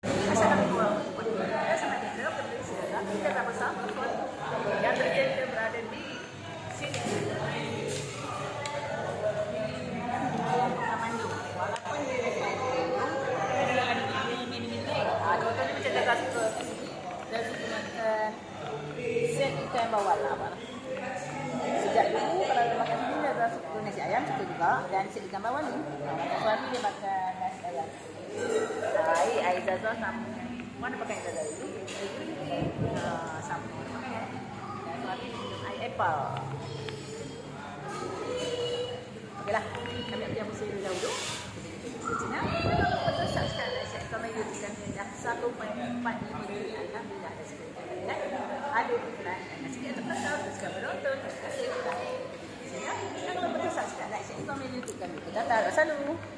Asal kami kurang sama kita berbeza, kita tak bersama pun yang terjadi berada di sini. Tamandu. Walaupun dia contohnya macam dah suka dah suka makan set ikan bawal lah apa. Sejak dulu kalau dia makan sini dia suka nasi ayam suka juga dan set ikan bawal ni. Makan suami dia makan nasi ayam. Air Zaza sama. Mana pakai Zaza dulu? Sama. Dan suami minum air apple. Okeylah, kami akan bersih dahulu. Jangan lupa subscribe dan share komen YouTube kami dah 1.45 minit. Alhamdulillah ada sikit kan? Ada iklan dan sikit terpaksa teruskan menonton. Terima kasih. Jangan lupa subscribe dan share komen YouTube kami. Kita tahu. Salam.